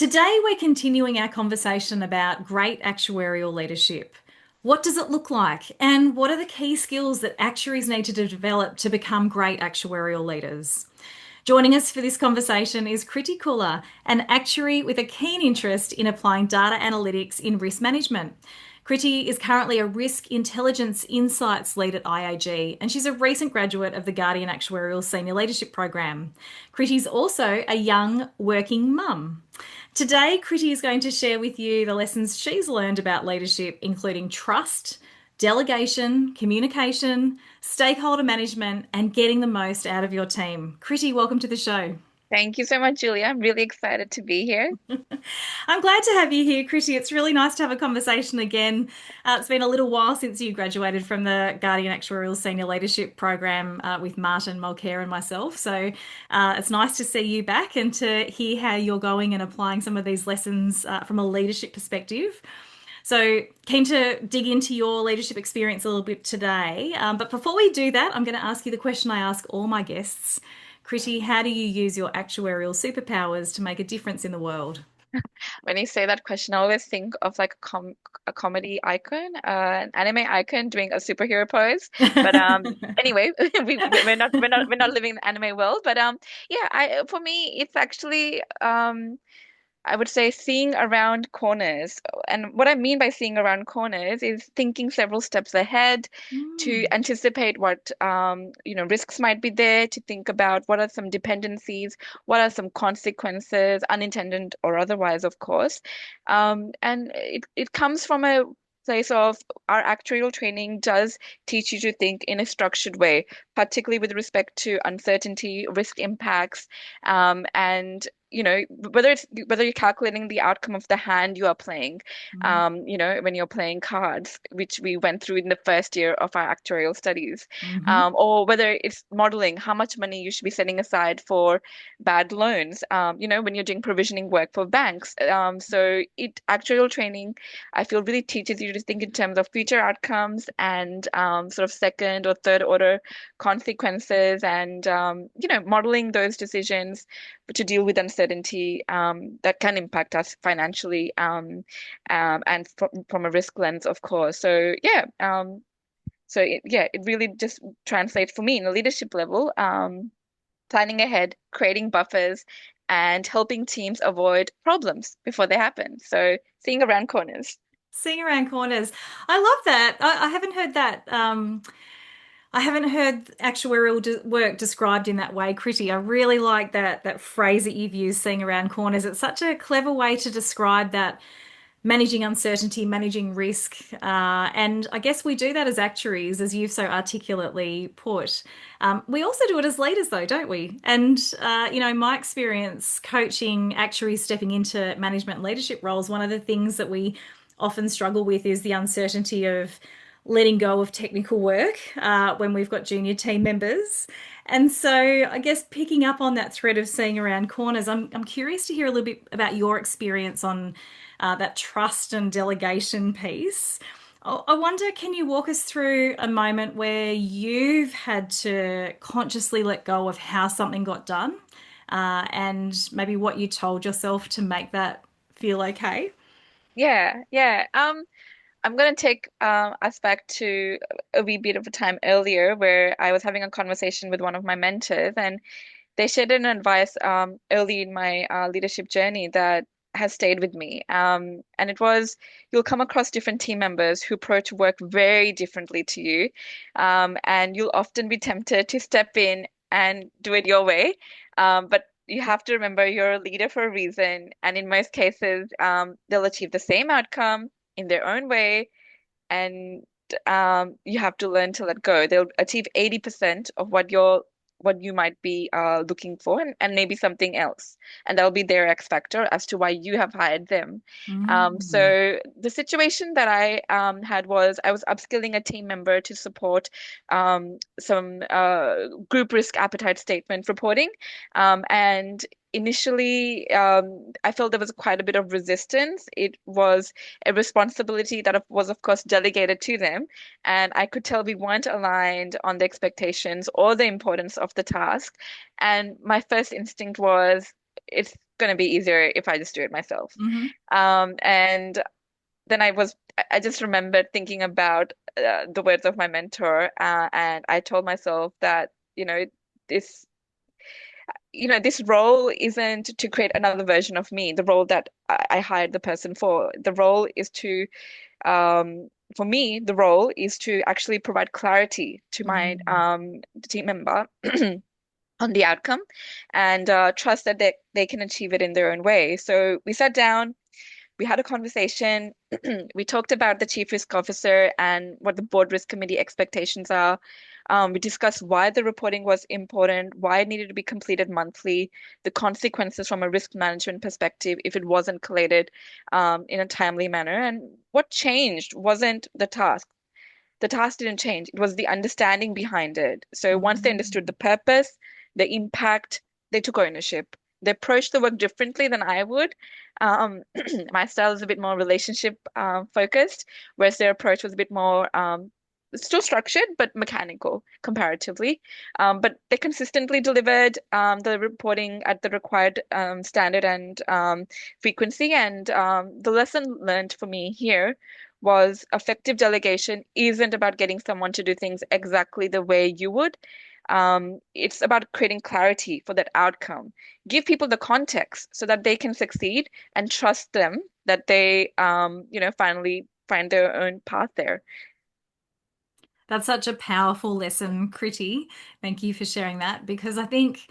Today, we're continuing our conversation about great actuarial leadership. What does it look like? And what are the key skills that actuaries need to develop to become great actuarial leaders? Joining us for this conversation is Kriti Khullar, an actuary with a keen interest in applying data analytics in risk management. Kriti is currently a Risk Intelligence Insights lead at IAG, and she's a recent graduate of the Guardian Actuarial Senior Leadership Program. Kriti's also a young working mum. Today, Kriti is going to share with you the lessons she's learned about leadership, including trust, delegation, communication, stakeholder management, and getting the most out of your team. Kriti, welcome to the show. Thank you so much, Julia. I'm really excited to be here. I'm glad to have you here, Kriti. It's really nice to have a conversation again. It's been a little while since you graduated from the Guardian Actuarial Senior Leadership Program with Martin Mulcair and myself. So it's nice to see you back and to hear how you're going and applying some of these lessons from a leadership perspective. So, keen to dig into your leadership experience a little bit today. But before we do that, I'm going to ask you the question I ask all my guests. Kriti, how do you use your actuarial superpowers to make a difference in the world? When you say that question, I always think of like a comedy icon, an anime icon doing a superhero pose. But anyway, we're not living in the anime world. But yeah, I for me it's actually I would say seeing around corners. And what I mean by seeing around corners is thinking several steps ahead to Mm. anticipate what risks might be there, to think about what are some dependencies, what are some consequences, unintended or otherwise, of course. And it comes from a place of our actuarial training does teach you to think in a structured way, particularly with respect to uncertainty, risk impacts, and whether you're calculating the outcome of the hand you are playing, Mm. when you're playing cards, which we went through in the first year of our actuarial studies, Hmm. or whether it's modeling how much money you should be setting aside for bad loans, when you're doing provisioning work for banks. So actuarial training, I feel, really teaches you to think in terms of future outcomes and sort of second or third order consequences, and modeling those decisions to deal with uncertainty that can impact us financially, and from a risk lens, of course. So yeah, it really just translates for me in a leadership level, planning ahead, creating buffers, and helping teams avoid problems before they happen. So seeing around corners. Seeing around corners. I love that. I haven't heard that. I haven't heard actuarial work described in that way, Kriti. I really like that phrase that you've used, seeing around corners. It's such a clever way to describe that managing uncertainty, managing risk. And I guess we do that as actuaries, as you've so articulately put. We also do it as leaders, though, don't we? And, my experience coaching actuaries stepping into management and leadership roles, one of the things that we often struggle with is the uncertainty of letting go of technical work when we've got junior team members. And so, I guess picking up on that thread of seeing around corners, I'm curious to hear a little bit about your experience on that trust and delegation piece. I wonder, can you walk us through a moment where you've had to consciously let go of how something got done, and maybe what you told yourself to make that feel okay? Yeah, yeah. I'm going to take us back to a wee bit of a time earlier where I was having a conversation with one of my mentors, and they shared an advice early in my leadership journey that has stayed with me. And it was, you'll come across different team members who approach work very differently to you. And you'll often be tempted to step in and do it your way. But you have to remember you're a leader for a reason. And in most cases, they'll achieve the same outcome in their own way, and you have to learn to let go. They'll achieve 80% of what you might be looking for, and maybe something else. And that'll be their X factor as to why you have hired them. Mm. So the situation that I had was I was upskilling a team member to support some group risk appetite statement reporting. And initially, I felt there was quite a bit of resistance. It was a responsibility that was, of course, delegated to them. And I could tell we weren't aligned on the expectations or the importance of the task. And my first instinct was, it's going to be easier if I just do it myself. Hmm. And then I just remembered thinking about the words of my mentor, and I told myself that, this, this role isn't to create another version of me, the role that I hired the person for. The role is to, for me, the role is to actually provide clarity to my Mm. team member on the outcome, and trust that they can achieve it in their own way. So we sat down, we had a conversation. We talked about the chief risk officer and what the board risk committee expectations are. We discussed why the reporting was important, why it needed to be completed monthly, the consequences from a risk management perspective if it wasn't collated in a timely manner. And what changed wasn't the task. The task didn't change. It was the understanding behind it. So once they understood Mm. the purpose, the impact, they took ownership. They approached the work differently than I would. Um, my style is a bit more relationship focused, whereas their approach was a bit more still structured but mechanical comparatively. But they consistently delivered the reporting at the required standard and frequency. And the lesson learned for me here was effective delegation isn't about getting someone to do things exactly the way you would. It's about creating clarity for that outcome. Give people the context so that they can succeed, and trust them that they, finally find their own path there. That's such a powerful lesson, Kriti. Thank you for sharing that because I think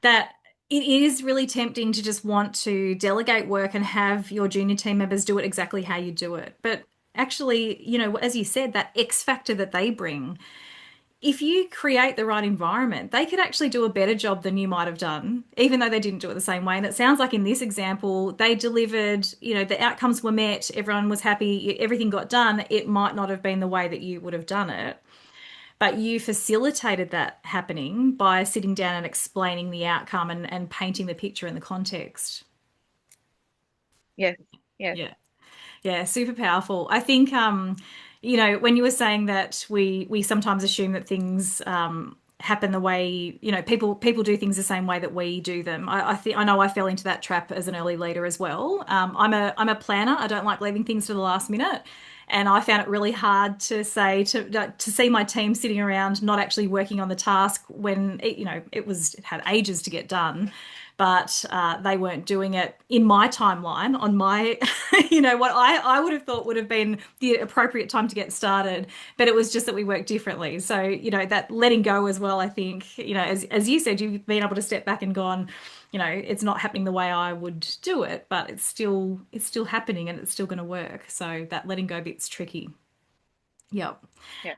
that it is really tempting to just want to delegate work and have your junior team members do it exactly how you do it. But actually, as you said, that X factor that they bring, if you create the right environment, they could actually do a better job than you might have done, even though they didn't do it the same way. And it sounds like in this example, they delivered, the outcomes were met, everyone was happy, everything got done. It might not have been the way that you would have done it, but you facilitated that happening by sitting down and explaining the outcome and painting the picture in the context. Yes, yes. Yeah. Yeah, super powerful. I think when you were saying that we sometimes assume that things happen the way, people do things the same way that we do them. I think I know I fell into that trap as an early leader as well. I'm a planner. I don't like leaving things to the last minute. And I found it really hard to say to see my team sitting around not actually working on the task when it had ages to get done, but they weren't doing it in my timeline on my, what I would have thought would have been the appropriate time to get started. But it was just that we worked differently. So, that letting go as well, I think, as you said, you've been able to step back and gone, it's not happening the way I would do it, but it's still happening and it's still going to work. So that letting go bit's tricky. Yep. Yeah.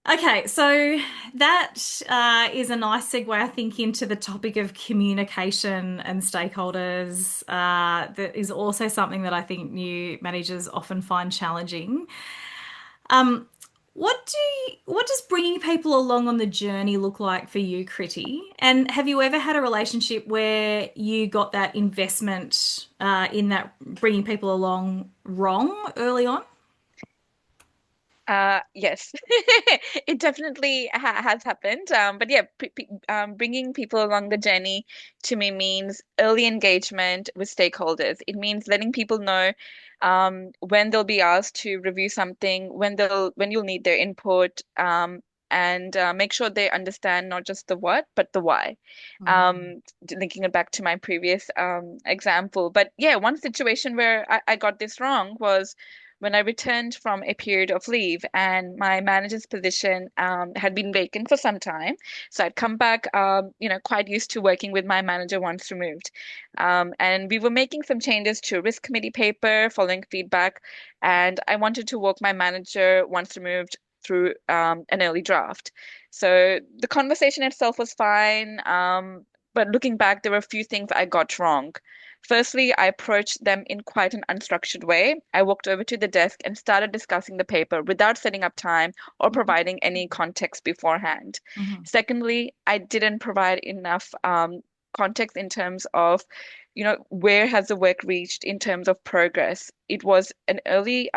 Okay, so that is a nice segue, I think, into the topic of communication and stakeholders. That is also something that I think new managers often find challenging. Um, what does bringing people along on the journey look like for you, Kriti? And have you ever had a relationship where you got that investment in that bringing people along wrong early on? Yes, it definitely has happened. But yeah, bringing people along the journey to me means early engagement with stakeholders. It means letting people know when they'll be asked to review something, when you'll need their input, and make sure they understand not just the what, but the why. Mm. Linking it back to my previous example. But yeah, one situation where I got this wrong was when I returned from a period of leave, and my manager's position had been vacant for some time. So I'd come back, quite used to working with my manager once removed. And we were making some changes to a risk committee paper following feedback, and I wanted to walk my manager once removed through an early draft. So the conversation itself was fine. But looking back, there were a few things I got wrong. Firstly, I approached them in quite an unstructured way. I walked over to the desk and started discussing the paper without setting up time or providing any context beforehand. Mhm. Secondly, I didn't provide enough context in terms of, where has the work reached in terms of progress. It was an early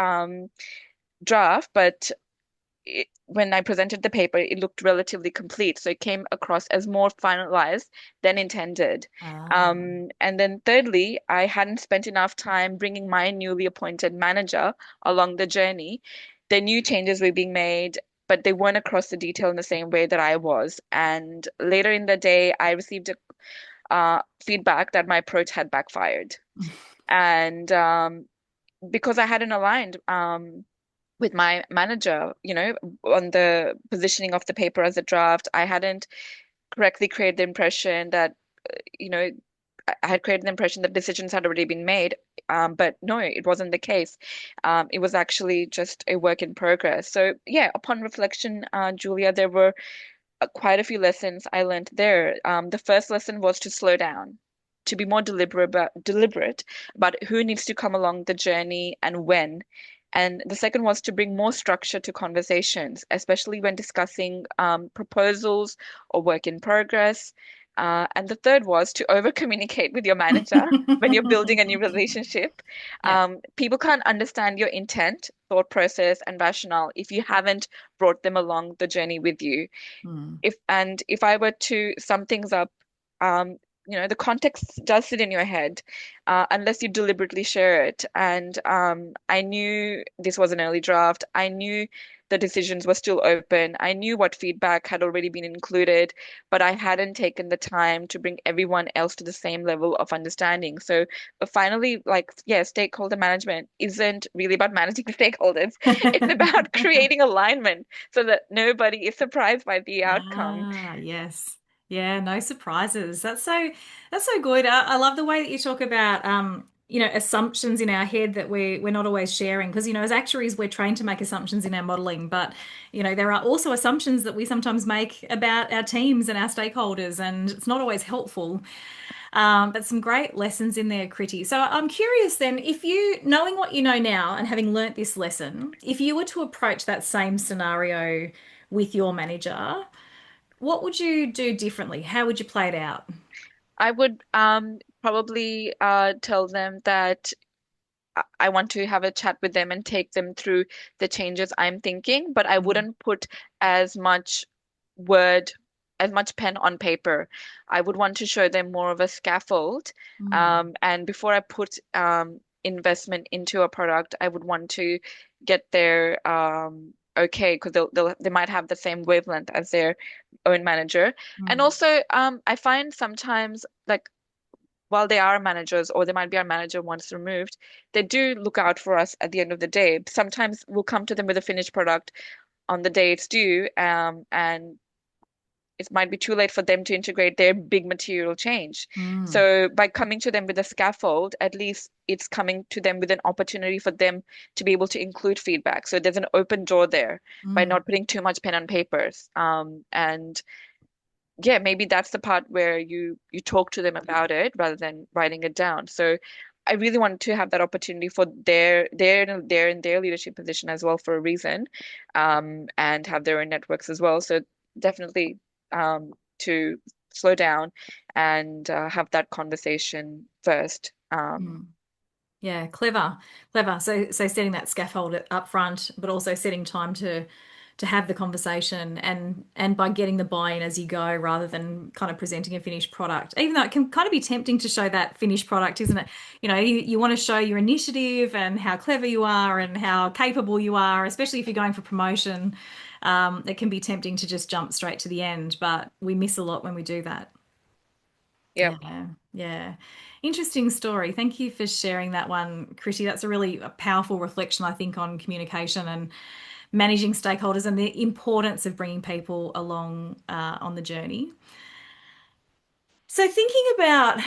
draft, but when I presented the paper, it looked relatively complete. So it came across as more finalized than intended. Ah. And then thirdly, I hadn't spent enough time bringing my newly appointed manager along the journey. The new changes were being made, but they weren't across the detail in the same way that I was. And later in the day, I received a feedback that my approach had backfired. And because I hadn't aligned with my manager, on the positioning of the paper as a draft, I hadn't correctly created the impression that, you know, I had created the impression that decisions had already been made. But no, it wasn't the case. It was actually just a work in progress. So yeah, upon reflection, Julia, there were quite a few lessons I learned there. The first lesson was to slow down, to be more deliberate about who needs to come along the journey and when. And the second was to bring more structure to conversations, especially when discussing proposals or work in progress. And the third was to over communicate with your manager when you're building a new relationship. Yeah. People can't understand your intent, thought process, and rationale if you haven't brought them along the journey with you. Mm. If I were to sum things up, um, the context does sit in your head, unless you deliberately share it. And I knew this was an early draft. I knew the decisions were still open. I knew what feedback had already been included, but I hadn't taken the time to bring everyone else to the same level of understanding. So finally, like, yeah, stakeholder management isn't really about managing the stakeholders. It's about creating alignment so that nobody is surprised by the outcome. Ah, yes. Yeah, no surprises. That's so good. I love the way that you talk about assumptions in our head that we're not always sharing because as actuaries we're trained to make assumptions in our modeling, but there are also assumptions that we sometimes make about our teams and our stakeholders, and it's not always helpful. But some great lessons in there, Kriti. So I'm curious then, if you, knowing what you know now and having learnt this lesson, if you were to approach that same scenario with your manager, what would you do differently? How would you play it out? I would probably tell them that I want to have a chat with them and take them through the changes I'm thinking, but I Mm, wouldn't put as much word, as much pen on paper. I would want to show them more of a scaffold. mm, And before I put investment into a product, I would want to get their okay, because they might have the same wavelength as their own manager. And mm, also, I find sometimes like while they are managers or they might be our manager once removed, they do look out for us at the end of the day. Sometimes we'll come to them with a finished product on the day it's due, and it might be too late for them to integrate their big material change. mm, So by coming to them with a scaffold, at least it's coming to them with an opportunity for them to be able to include feedback. So there's an open door there by mm, not putting too much pen on papers. And yeah, maybe that's the part where you talk to them about it rather than writing it down. So I really wanted to have that opportunity for their in their leadership position as well for a reason, and have their own networks as well. So definitely to slow down and have that conversation first. mm. Yeah, clever, clever. So setting that scaffold up front, but also setting time to have the conversation and by getting the buy-in as you go rather than kind of presenting a finished product. Even though it can kind of be tempting to show that finished product, isn't it? You want to show your initiative and how clever you are and how capable you are, especially if you're going for promotion. It can be tempting to just jump straight to the end, but we miss a lot when we do that. Yep. Yeah, yeah. Interesting story. Thank you for sharing that one, Kriti. That's a really powerful reflection, I think, on communication and managing stakeholders and the importance of bringing people along on the journey. So, thinking about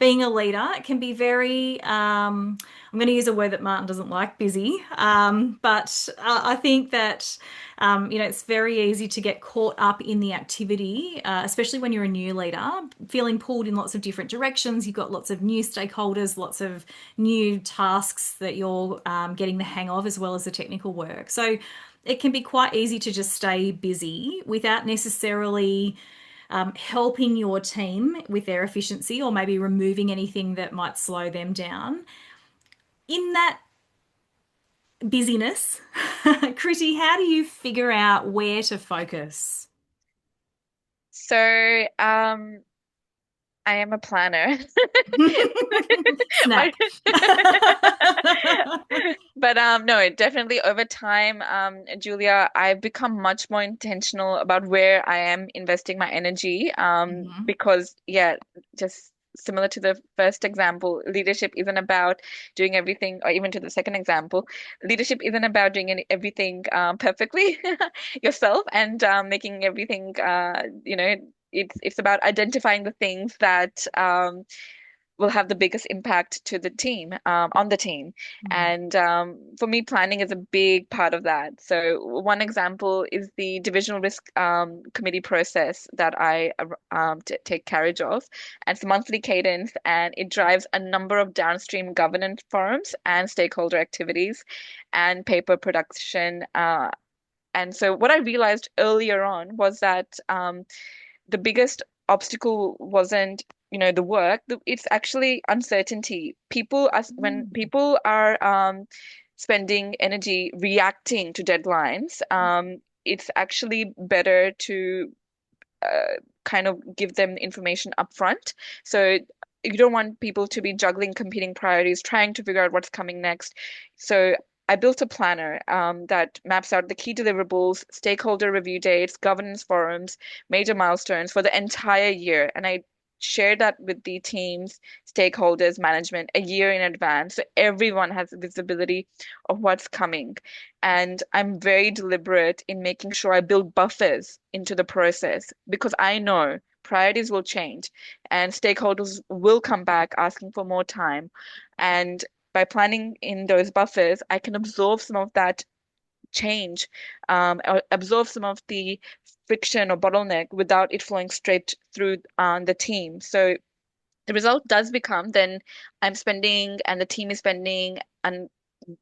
being a leader, it can be very, I'm going to use a word that Martin doesn't like, busy. But I think that, it's very easy to get caught up in the activity, especially when you're a new leader, feeling pulled in lots of different directions. You've got lots of new stakeholders, lots of new tasks that you're getting the hang of, as well as the technical work. So it can be quite easy to just stay busy without necessarily helping your team with their efficiency or maybe removing anything that might slow them down. In that busyness. Kriti, how do you figure out where to focus? So, I am a planner. My- Snap. But no, definitely over time, Julia, I've become much more intentional about where I am investing my energy. Mhm. Because yeah, just similar to the first example, leadership isn't about doing everything, or even to the second example, leadership isn't about doing everything perfectly yourself and making everything it's about identifying the things that will have the biggest impact to the team, on the team. Mm. And for me, planning is a big part of that. So one example is the divisional risk committee process that I t take carriage of. And it's a monthly cadence, and it drives a number of downstream governance forums and stakeholder activities and paper production. And so what I realized earlier on was that the biggest obstacle wasn't, the work. It's actually uncertainty. When Mm. people are spending energy reacting to deadlines, it's actually better to kind of give them information up front. So you don't want people to be juggling competing priorities, trying to figure out what's coming next. So I built a planner that maps out the key deliverables, stakeholder review dates, governance forums, major milestones for the entire year. And I shared that with the teams, stakeholders, management a year in advance. So everyone has visibility of what's coming. And I'm very deliberate in making sure I build buffers into the process because I know priorities will change and stakeholders will come back asking for more time. And by planning in those buffers, I can absorb some of that change, or absorb some of the friction or bottleneck without it flowing straight through the team. So the result does become then I'm spending and the team is spending and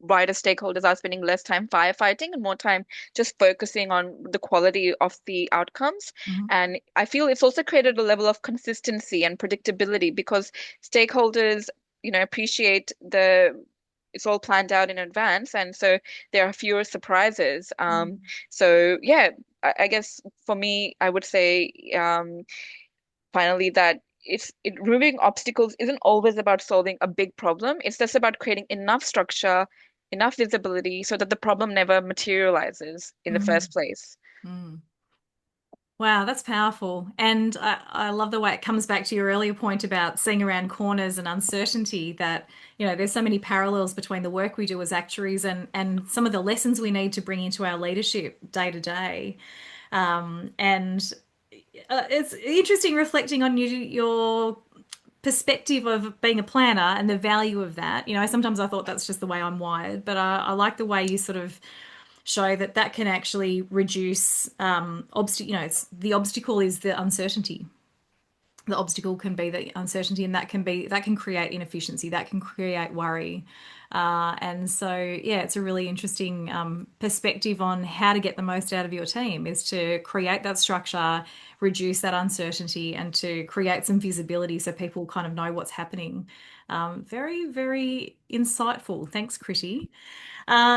wider stakeholders are spending less time firefighting and more time just focusing on the quality of the outcomes. Mhm. And I feel it's also created a level of consistency and predictability because stakeholders, appreciate it's all planned out in advance, and so there are fewer surprises. Mm. So yeah, I guess for me, I would say finally that removing obstacles isn't always about solving a big problem. It's just about creating enough structure, enough visibility so that the problem never materializes in the Mm. first place. Mm. Wow, that's powerful. And I love the way it comes back to your earlier point about seeing around corners and uncertainty that, there's so many parallels between the work we do as actuaries and some of the lessons we need to bring into our leadership day to day. And it's interesting reflecting on your perspective of being a planner and the value of that. Sometimes I thought that's just the way I'm wired, but I like the way you sort of show that that can actually reduce it's the obstacle is the uncertainty. The obstacle can be the uncertainty, and that can create inefficiency, that can create worry. And so yeah, it's a really interesting perspective on how to get the most out of your team is to create that structure, reduce that uncertainty, and to create some visibility so people kind of know what's happening. Very, very insightful. Thanks, Kriti.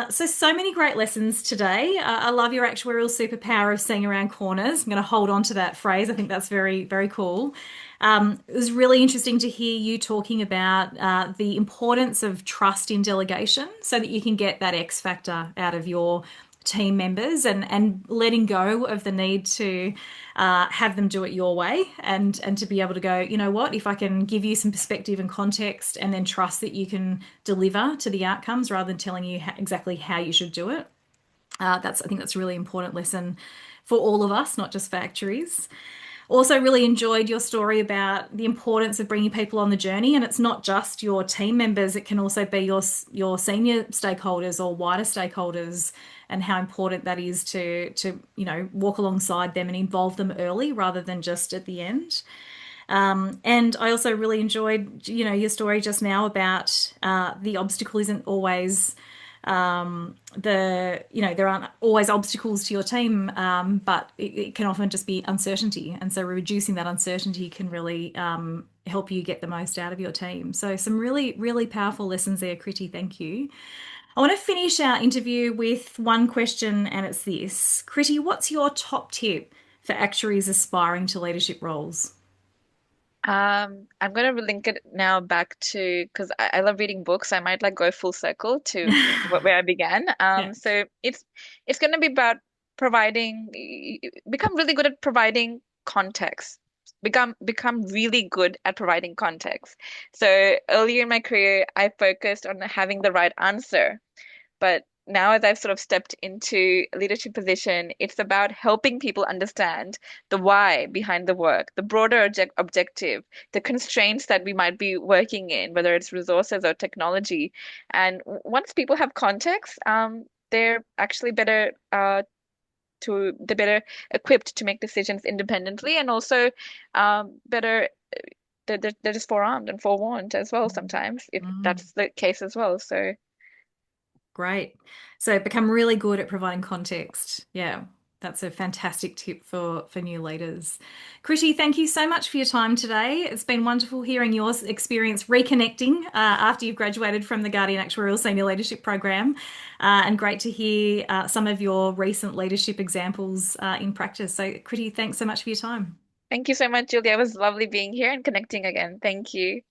So many great lessons today. I love your actuarial superpower of seeing around corners. I'm going to hold on to that phrase. I think that's very, very cool. It was really interesting to hear you talking about the importance of trust in delegation so that you can get that X factor out of your team members and letting go of the need to have them do it your way and to be able to go, you know what, if I can give you some perspective and context and then trust that you can deliver to the outcomes rather than telling you exactly how you should do it. I think that's a really important lesson for all of us, not just for actuaries. Also, really enjoyed your story about the importance of bringing people on the journey, and it's not just your team members; it can also be your senior stakeholders or wider stakeholders, and how important that is to walk alongside them and involve them early rather than just at the end. And I also really enjoyed your story just now about the obstacle isn't always there aren't always obstacles to your team, but it can often just be uncertainty, and so reducing that uncertainty can really help you get the most out of your team. So some really, really powerful lessons there, Kriti. Thank you. I want to finish our interview with one question, and it's this. Kriti, what's your top tip for actuaries aspiring to leadership roles? I'm gonna link it now back to because I love reading books. I might like go full circle to where I began. Yeah. So it's gonna be about providing, become really good at providing context. Become really good at providing context. So earlier in my career, I focused on having the right answer. But now, as I've sort of stepped into a leadership position, it's about helping people understand the why behind the work, the broader objective, the constraints that we might be working in, whether it's resources or technology. And once people have context, they're actually they're better equipped to make decisions independently, and also better. They're just forearmed and forewarned as well sometimes, if Mm. that's the case as well. So. Great. So become really good at providing context. Yeah, that's a fantastic tip for new leaders. Kriti, thank you so much for your time today. It's been wonderful hearing your experience reconnecting after you've graduated from the Guardian Actuarial Senior Leadership Program, and great to hear some of your recent leadership examples in practice. So, Kriti, thanks so much for your time. Thank you so much, Julia. It was lovely being here and connecting again. Thank you.